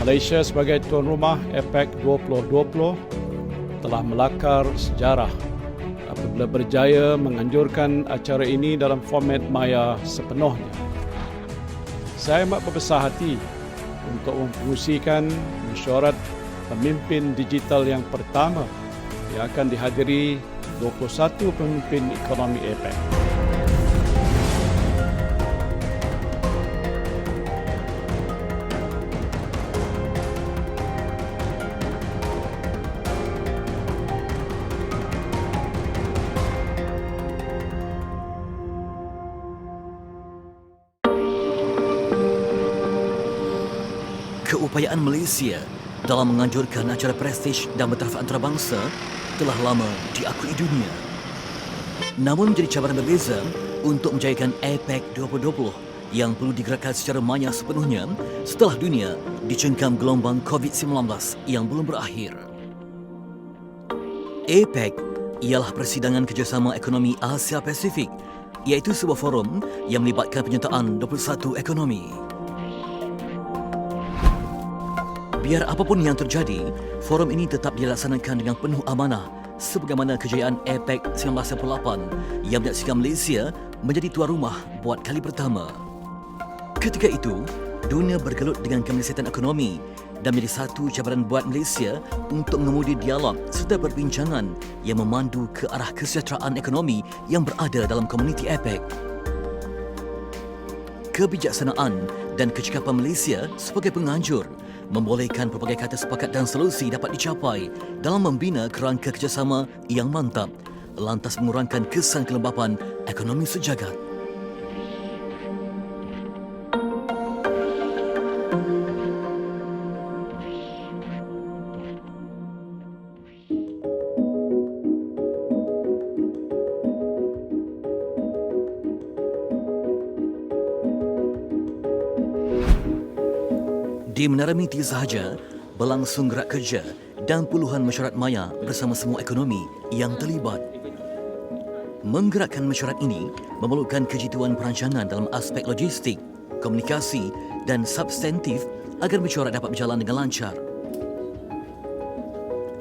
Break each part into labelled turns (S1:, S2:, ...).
S1: Malaysia sebagai tuan rumah APEC 2020 telah melakar sejarah apabila berjaya menganjurkan acara ini dalam format maya sepenuhnya. Saya amat berbesar hati untuk mempromosikan mesyuarat pemimpin digital yang pertama yang akan dihadiri 21 pemimpin ekonomi APEC.
S2: Keupayaan Malaysia dalam menganjurkan acara prestij dan bertaraf antarabangsa telah lama diakui dunia. Namun menjadi cabaran berbeza untuk menjayakan APEC 2020 yang perlu digerakkan secara maya sepenuhnya setelah dunia dicengkam gelombang COVID-19 yang belum berakhir. APEC ialah persidangan kerjasama ekonomi Asia Pasifik, iaitu sebuah forum yang melibatkan penyertaan 21 ekonomi. Biar apapun yang terjadi, forum ini tetap dilaksanakan dengan penuh amanah sebagaimana kejayaan APEC 1998 yang menyaksikan Malaysia menjadi tuan rumah buat kali pertama. Ketika itu, dunia bergelut dengan kemelesatan ekonomi dan menjadi satu cabaran buat Malaysia untuk mengemudi dialog serta perbincangan yang memandu ke arah kesejahteraan ekonomi yang berada dalam komuniti APEC. Kebijaksanaan dan kecekapan Malaysia sebagai penganjur membolehkan pelbagai kata sepakat dan solusi dapat dicapai dalam membina kerangka kerjasama yang mantap, lantas mengurangkan kesan kelembapan ekonomi sejagat. Di Menara Miti sahaja, berlangsung gerak kerja dan puluhan mesyuarat maya bersama semua ekonomi yang terlibat. Menggerakkan mesyuarat ini memerlukan kejituan perancangan dalam aspek logistik, komunikasi dan substantif agar mesyuarat dapat berjalan dengan lancar.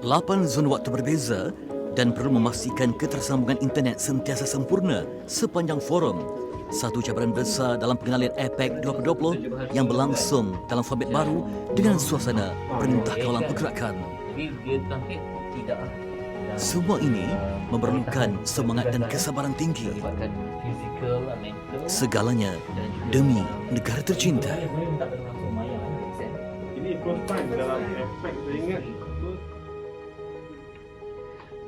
S2: 8 zon waktu berbeza dan perlu memastikan ketersambungan internet sentiasa sempurna sepanjang forum. Satu cabaran besar dalam pengendalian APEC 2020 yang berlangsung dalam format baru dengan suasana perintah kawalan pergerakan. Semua ini memerlukan semangat dan kesabaran tinggi. Segalanya demi negara tercinta.
S3: Ini first time dalam APEC, saya ingat.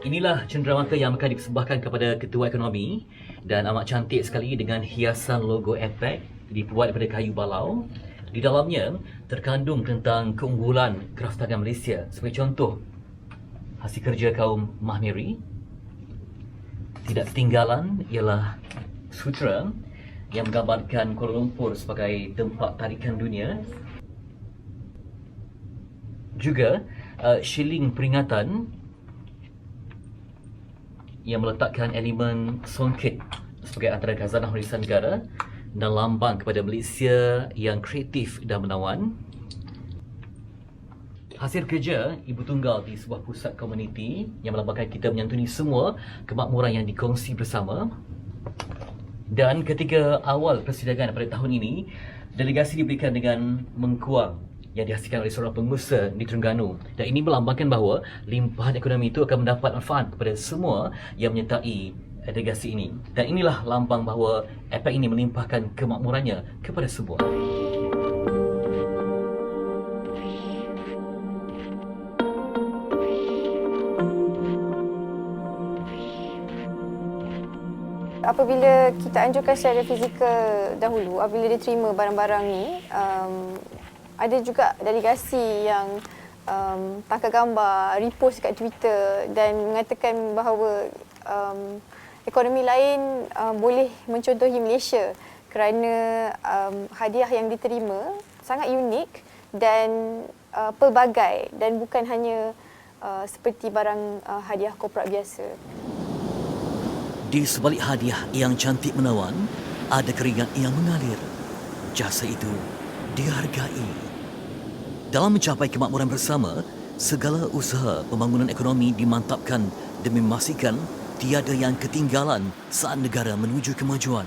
S4: Inilah cenderamata yang akan dipersembahkan kepada Ketua Ekonomi dan amat cantik sekali dengan hiasan logo APEC dibuat daripada kayu balau. Di dalamnya terkandung tentang keunggulan kraftagan Malaysia. Sebagai contoh, hasil kerja kaum Mahmiri. Tidak ketinggalan ialah sutera yang menggambarkan Kuala Lumpur sebagai tempat tarikan dunia. Juga shilling peringatan yang meletakkan elemen songket sebagai antara khazanah warisan negara dan lambang kepada Malaysia yang kreatif dan menawan. Hasil kerja ibu tunggal di sebuah pusat komuniti yang melambangkan kita menyantuni semua kemakmuran yang dikongsi bersama. Dan ketika awal persidangan pada tahun ini, delegasi diberikan dengan mengkuang yang dihasilkan oleh seorang pengusaha di Terengganu. Dan ini melambangkan bahawa limpahan ekonomi itu akan mendapat manfaat kepada semua yang menyertai delegasi ini. Dan inilah lambang bahawa APEC ini melimpahkan kemakmurannya kepada semua.
S5: Apabila kita anjurkan secara fizikal dahulu, apabila diterima barang-barang ni, ada juga delegasi yang tangkap gambar, repost kat Twitter dan mengatakan bahawa ekonomi lain boleh mencontohi Malaysia kerana hadiah yang diterima sangat unik dan pelbagai dan bukan hanya seperti barang hadiah korporat biasa.
S2: Di sebalik hadiah yang cantik menawan, ada keringat yang mengalir. Jasa itu dihargai. Dalam mencapai kemakmuran bersama, segala usaha pembangunan ekonomi dimantapkan demi memastikan tiada yang ketinggalan saat negara menuju kemajuan.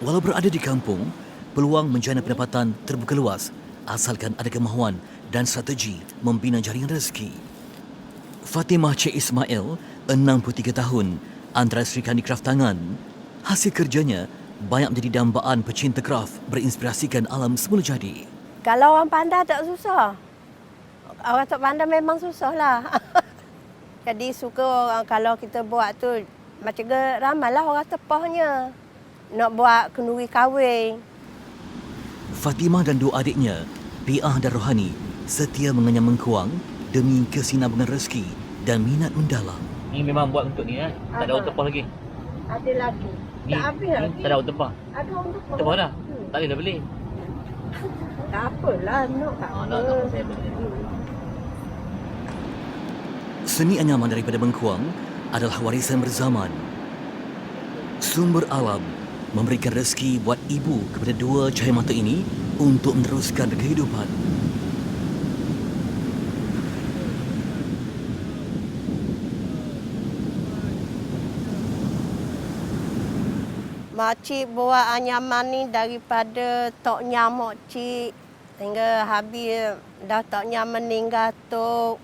S2: Walau berada di kampung, peluang menjana pendapatan terbuka luas asalkan ada kemahuan dan strategi membina jaringan rezeki. Fatimah Cik Ismail, 63 tahun, antara Serikandi Kraftangan. Hasil kerjanya banyak menjadi dambaan pecinta kraft berinspirasikan alam semula jadi.
S6: Kalau orang pandai tak susah. Orang tak pandai memang susah lah. Jadi suka orang kalau kita buat tu, macam ramailah orang tepahnya. Nak buat kenduri kahwin.
S2: Fatimah dan dua adiknya, Piah dan Rohani, setia mengenyam mengkuang demi kesinambungan rezeki dan minat mendalam.
S4: Ni memang buat untuk ni Tak ada orang tepah lagi.
S6: Ada lagi.
S4: Ni,
S6: Tak habis lagi.
S4: tak ada orang tepah.
S6: Ada orang tepah.
S4: Tepah dah. Tak boleh dah beli.
S6: Tak apalah, nak tak apa.
S4: nak saya beli.
S2: Seni anyaman daripada mengkuang adalah warisan berzaman. Sumber alam memberikan rezeki buat ibu kepada dua cahaya mata ini untuk meneruskan kehidupan.
S6: Makcik buat anyaman ni daripada Tok Nyam makcik hingga habis dah Tok Nyam meninggal tu.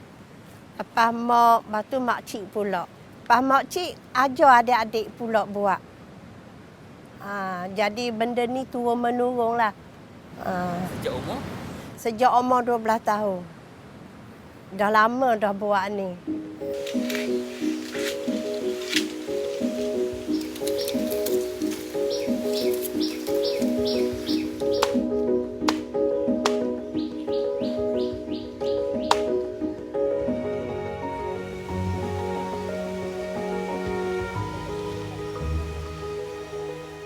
S6: Lepas mak, lepas tu makcik pula. Lepas makcik ajar adik-adik pula buat. Jadi benda ni turun-menurun lah.
S4: Sejak umur?
S6: Sejak umur 12 tahun. Dah lama dah buat ni.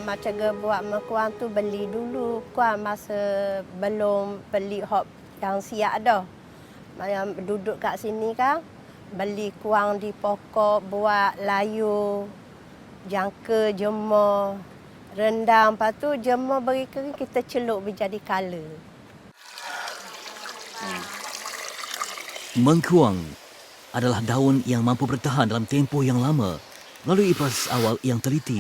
S6: Macam buat mekuang tu beli dulu. Kuang masa belum beli hop yang siap dah. Yang duduk kat sini kan. Beli kuang di pokok, buat layu, jangka, jemur, rendam. Lepas tu jemur beri kering, kita celup menjadi color.
S2: Mengkuang adalah daun yang mampu bertahan dalam tempoh yang lama melalui proses awal yang teliti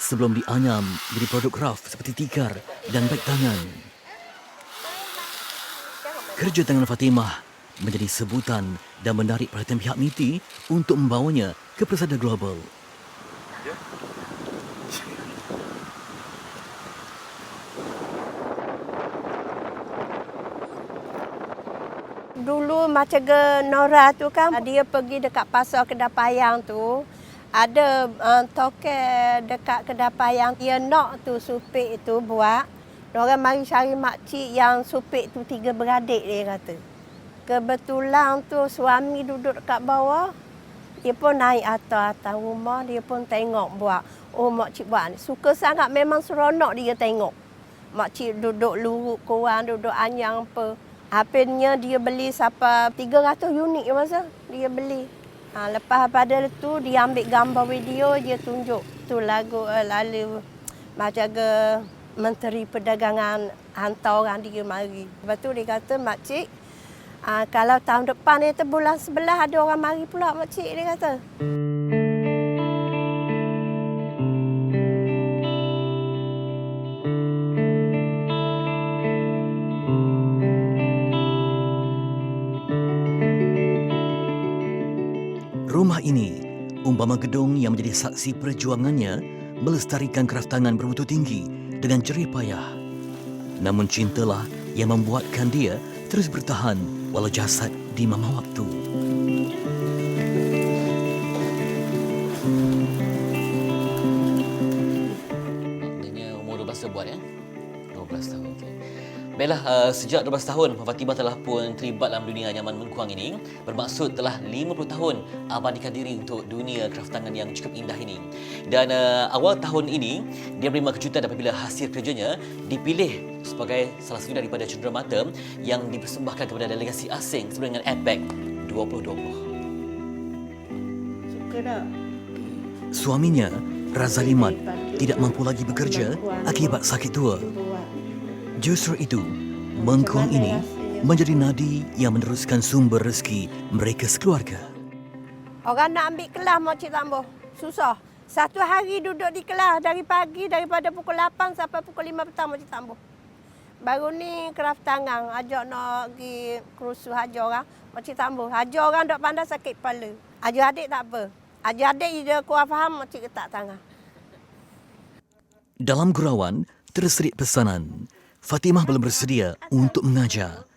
S2: sebelum dianyam jadi produk kraft seperti tikar dan beg tangan. Kerja tangan Fatimah menjadi sebutan dan menarik perhatian pihak MITI untuk membawanya ke pesada global.
S6: Dulu macam Nora tu kan, dia pergi dekat pasar Kedapayang tu. Ada tokel dekat Kedapayang, dia nak tu supik tu buat. Diorang mari cari makcik yang supik tu 3 beradik dia kata. Kebetulan tu suami duduk dekat bawah. Dia pun naik atas rumah, dia pun tengok buat. Oh makcik buat ni. Suka sangat, memang seronok dia tengok. Makcik duduk luruk korang, duduk anyang apa. Akhirnya dia beli sampai 300 unit masa dia beli. Lepas pada tu dia ambil gambar video, dia tunjuk tu lagu lalu macam Menteri Perdagangan hantar orang dia mari. Lepas tu dia kata makcik, kalau tahun depan ni bulan 11 ada orang mari pula makcik, dia kata.
S2: Rumah ini umpama gedung yang menjadi saksi perjuangannya melestarikan kraftangan bermutu tinggi dengan jerih payah. Namun cintalah yang membuatkan dia terus bertahan walau jasad di mama waktu.
S4: Maknanya umur 12 tahun buat 12 tahun. Okay. Baiklah, sejak 12 tahun Fatimah telah pun terlibat dalam dunia anyaman mengkuang ini. Bermaksud telah 50 tahun abadikan diri untuk dunia kraftangan yang cukup indah ini. Dan awal tahun ini dia menerima kejutan apabila hasil kerjanya dipilih sebagai salah satu daripada cenderamata yang dipersembahkan kepada delegasi asing sesuai dengan APEC 2020.
S6: Suka tak?
S2: Suaminya, Razalimat, tidak mampu lagi bekerja akibat sakit tua. Justru itu, mengkuang ini menjadi nadi yang meneruskan sumber rezeki mereka sekeluarga.
S6: Orang nak ambil kelas Makcik Tambuh, susah. Satu hari duduk di kelas dari pagi, daripada pukul 8 sampai pukul 5 petang Makcik Tambuh. Baru ni kraft tangan, ajak nak pergi kerusuh ajar orang. Makcik Tambuh, ajar orang dok pandai sakit kepala. Ajar adik tak apa. Ajar adik dia kurang faham, Makcik letak tangan.
S2: Dalam gurauan, terserit pesanan. Fatimah belum bersedia untuk mengajar.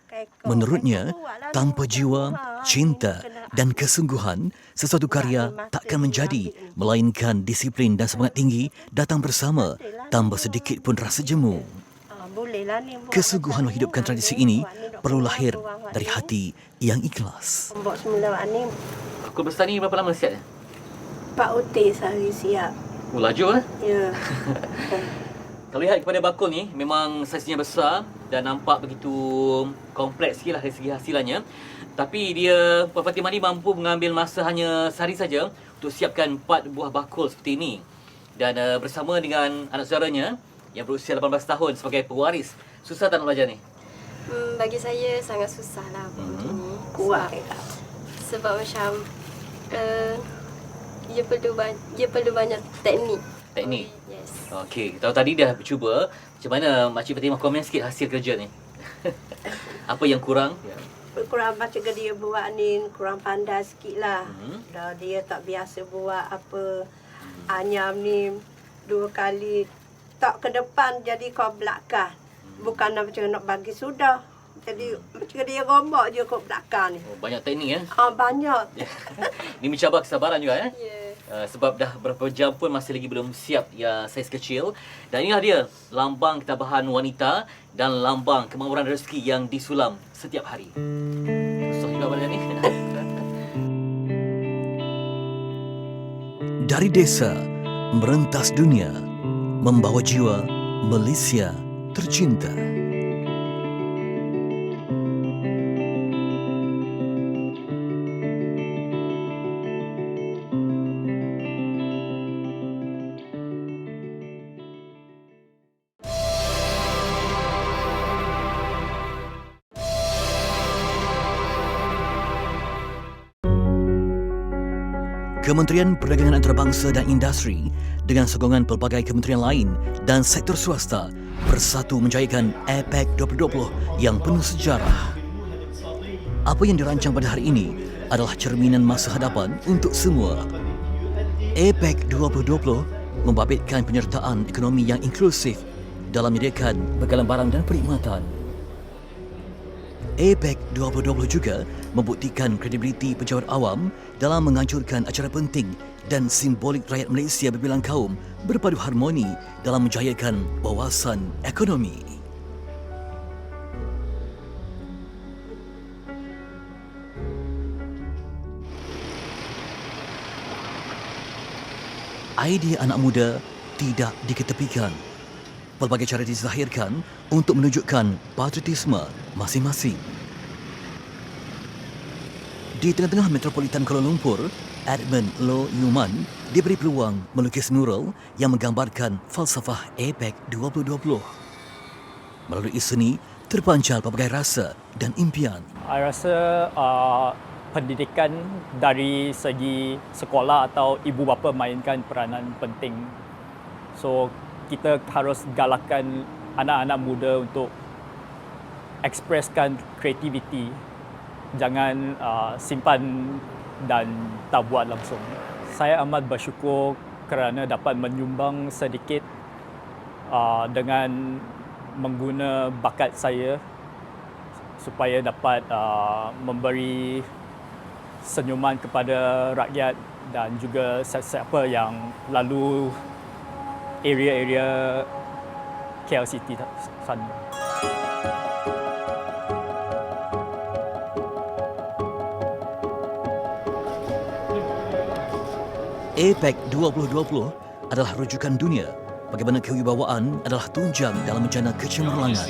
S2: Menurutnya, tanpa jiwa, cinta dan kesungguhan, sesuatu karya takkan menjadi, melainkan disiplin dan semangat tinggi datang bersama tanpa sedikit pun rasa jemu. Kesungguhan menghidupkan tradisi ini perlu lahir dari hati yang ikhlas.
S6: Buat semula ni
S4: Bakul besar ni berapa lama siap?
S6: 4 utis sehari siap.
S4: Laju
S6: Ya.
S4: Kalau lihat kepada bakul ni, memang saiznya besar dan nampak begitu kompleks sikit lah dari segi hasilannya. Tapi dia, Puan Fatimah ni mampu mengambil masa hanya sehari saja untuk siapkan 4 buah bakul seperti ini. Dan bersama dengan anak saudaranya yang berusia 18 tahun sebagai pewaris. Susah tak nak belajar ni?
S7: Bagi saya sangat susah lah buat ni.
S6: Kuat.
S7: Sebab macam dia perlu banyak teknik.
S4: Teknik?
S7: Yes.
S4: Okey, tahu tadi dah cuba. Macam mana Makcik Fatimah komen sikit hasil kerja ni? Apa yang kurang?
S6: Kurang baca ke dia buat ni, kurang pandai sikit lah. Dah dia tak biasa buat apa. Anyam ni 2 kali tak ke depan jadi kau belakang. Bukan nak macam nak bagi sudah. Jadi macam dia rombak je kau belakang ni.
S4: Oh, banyak teknik ya?
S6: Banyak.
S4: Ini mencabar kesabaran juga ya?
S7: Ya.
S4: Sebab dah berapa jam pun masih lagi belum siap ya saiz kecil. Dan inilah dia lambang ketabahan wanita dan lambang kemakmuran rezeki yang disulam setiap hari. Susah juga belajar ni.
S2: Dari desa, merentas dunia, membawa jiwa Malaysia tercinta. Kementerian Perdagangan Antarabangsa dan Industri dengan sokongan pelbagai kementerian lain dan sektor swasta bersatu menjayakan APEC 2020 yang penuh sejarah. Apa yang dirancang pada hari ini adalah cerminan masa hadapan untuk semua. APEC 2020 membabitkan penyertaan ekonomi yang inklusif dalam menyediakan bekalan barang dan perkhidmatan. APEC 2020 juga membuktikan kredibiliti pejabat awam dalam menganjurkan acara penting dan simbolik rakyat Malaysia berbilang kaum berpadu harmoni dalam menjayakan wawasan ekonomi. Idea anak muda tidak diketepikan. Pelbagai cara dizahirkan untuk menunjukkan patriotisme masing-masing. Di tengah-tengah metropolitan Kuala Lumpur, Edmund Loh Yuman diberi peluang melukis mural yang menggambarkan falsafah APEC 2020. Melalui seni, terpancar pelbagai rasa dan impian.
S8: Saya rasa pendidikan dari segi sekolah atau ibu bapa mainkan peranan penting. So, kita harus galakkan anak-anak muda untuk ekspreskan kreativiti. Jangan simpan dan tak buat langsung. Saya amat bersyukur kerana dapat menyumbang sedikit dengan mengguna bakat saya supaya dapat memberi senyuman kepada rakyat dan juga sesiapa yang lalu area-area KLCT sana.
S2: APEC 2020 adalah rujukan dunia bagaimana kewibawaan adalah tunjang dalam menjana kecemerlangan.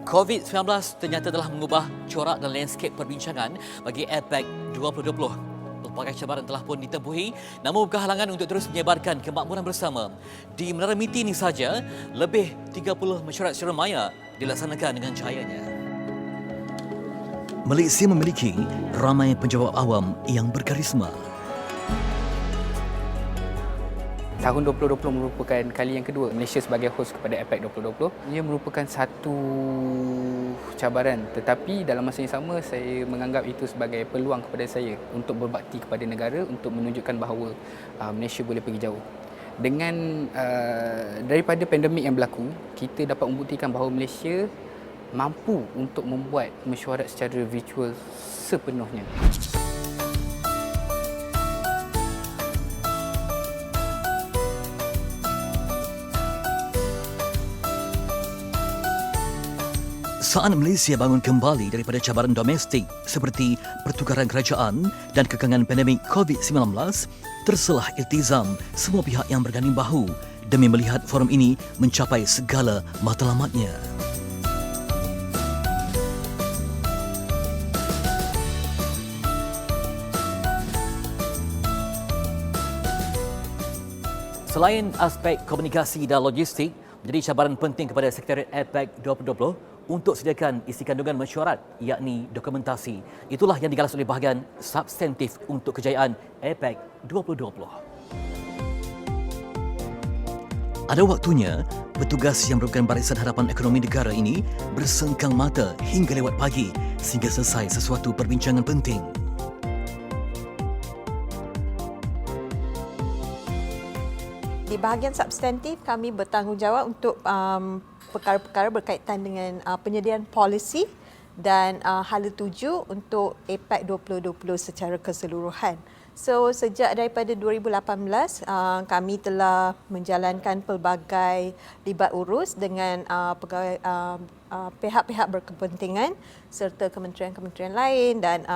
S4: COVID-19 ternyata telah mengubah corak dan landscape perbincangan bagi APEC 2020.
S2: pelbagai cabaran telah pun ditempuhi, namun bukan halangan untuk terus menyebarkan kemakmuran bersama. Di Menara Miti ini saja, lebih 30 mesyuarat secara maya dilaksanakan dengan cahayanya. Malaysia memiliki ramai penjawat awam yang berkarisma.
S9: Tahun 2020 merupakan kali yang kedua Malaysia sebagai hos kepada APEC 2020. Ia merupakan satu cabaran, tetapi dalam masa yang sama saya menganggap itu sebagai peluang kepada saya untuk berbakti kepada negara, untuk menunjukkan bahawa Malaysia boleh pergi jauh. Dengan daripada pandemik yang berlaku, kita dapat membuktikan bahawa Malaysia mampu untuk membuat mesyuarat secara virtual sepenuhnya.
S2: Saat Malaysia bangun kembali daripada cabaran domestik seperti pertukaran kerajaan dan kekangan pandemik COVID-19, terselah iltizam semua pihak yang berganding bahu demi melihat forum ini mencapai segala matlamatnya. Selain aspek komunikasi dan logistik menjadi cabaran penting kepada Sekretariat APEC 2020 untuk sediakan isi kandungan mesyuarat, yakni dokumentasi. Itulah yang digalas oleh bahagian substantif untuk kejayaan APEC 2020. Ada waktunya petugas yang merupakan Barisan Harapan Ekonomi Negara ini bersengkang mata hingga lewat pagi sehingga selesai sesuatu perbincangan penting.
S6: Di bahagian substantif, kami bertanggungjawab untuk perkara-perkara berkaitan dengan penyediaan polisi dan hala tuju untuk APEC 2020 secara keseluruhan. So, sejak daripada 2018, kami telah menjalankan pelbagai libat urus dengan pegawai pihak-pihak berkepentingan serta kementerian-kementerian lain dan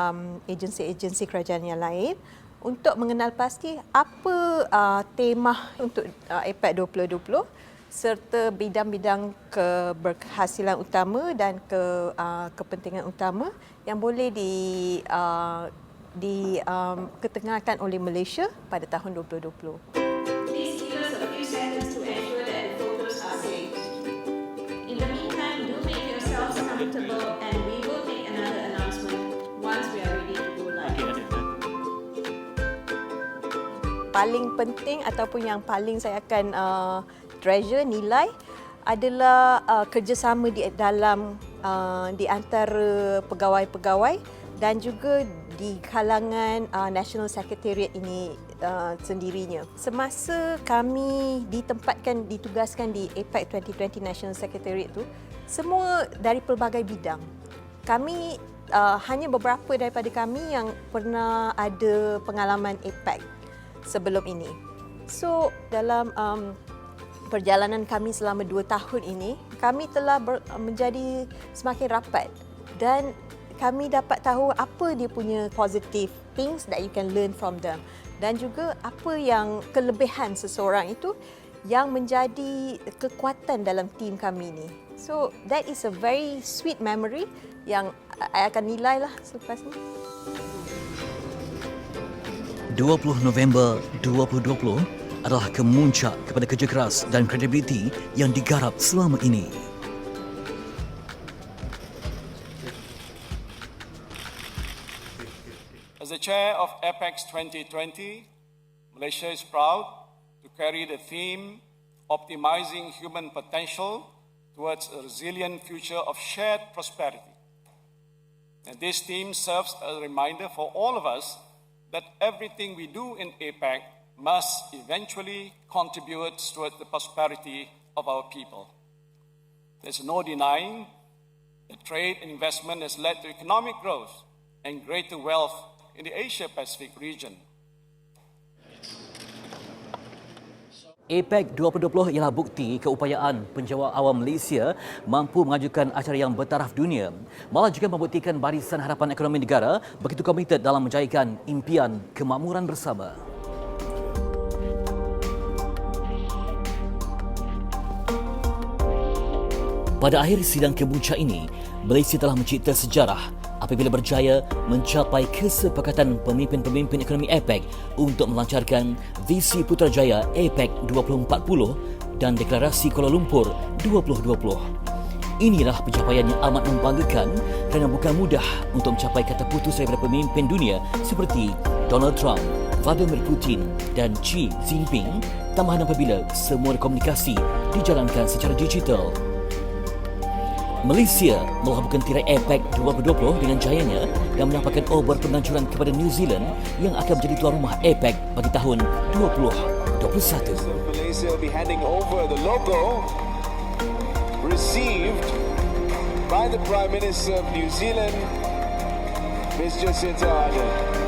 S6: agensi-agensi kerajaan yang lain untuk mengenal pasti apa tema untuk APEC 2020 serta bidang-bidang keberhasilan utama dan kepentingan utama yang boleh diketengahkan oleh Malaysia pada tahun 2020.
S10: Please give us a few seconds to ensure that the photos are safe. In the meantime, do make yourselves comfortable and we will make another announcement once we are ready to go live.
S6: Paling penting ataupun yang paling saya akan treasure, nilai adalah kerjasama di dalam di antara pegawai-pegawai dan juga di kalangan National Secretariat ini sendirinya. Semasa kami ditugaskan di APEC 2020 National Secretariat itu, semua dari pelbagai bidang. Kami hanya beberapa daripada kami yang pernah ada pengalaman APEC sebelum ini. So, dalam perjalanan kami selama 2 tahun ini, kami telah menjadi semakin rapat dan kami dapat tahu apa dia punya positive things that you can learn from them dan juga apa yang kelebihan seseorang itu yang menjadi kekuatan dalam tim kami ini. So, that is a very sweet memory yang I akan nilai lah selepas ni.
S2: 20 November 2020 adalah kemuncak kepada kerja keras dan kredibiliti yang digarap selama ini.
S11: As the chair of APEX 2020, Malaysia is proud to carry the theme Optimizing Human Potential Towards a Resilient Future of Shared Prosperity. And this theme serves as a reminder for all of us that everything we do in APEC must eventually contribute towards the prosperity of our people. There's no denying that trade and investment has led to economic growth and greater wealth in the Asia-Pacific region.
S2: APEC 2020 ialah bukti keupayaan penjawat awam Malaysia mampu mengajukan acara yang bertaraf dunia. Malah juga membuktikan Barisan Harapan Ekonomi Negara begitu komited dalam menjayakan impian kemakmuran bersama. Pada akhir sidang kemuncak ini, Malaysia telah mencipta sejarah apabila berjaya mencapai kesepakatan pemimpin-pemimpin ekonomi APEC untuk melancarkan visi Putrajaya APEC 2040 dan Deklarasi Kuala Lumpur 2020. Inilah pencapaian yang amat membanggakan kerana bukan mudah untuk mencapai kata putus daripada pemimpin dunia seperti Donald Trump, Vladimir Putin dan Xi Jinping, tambahan apabila semua komunikasi dijalankan secara digital. Malaysia melabuhkan tirai APEC 2020 dengan jayanya dan menampakkan obor penganjuran kepada New Zealand yang akan menjadi tuan rumah APEC bagi tahun 2021.
S12: Malaysia will be handing over the logo received by the Prime Minister of New Zealand, Ms. Jacinda Ardern.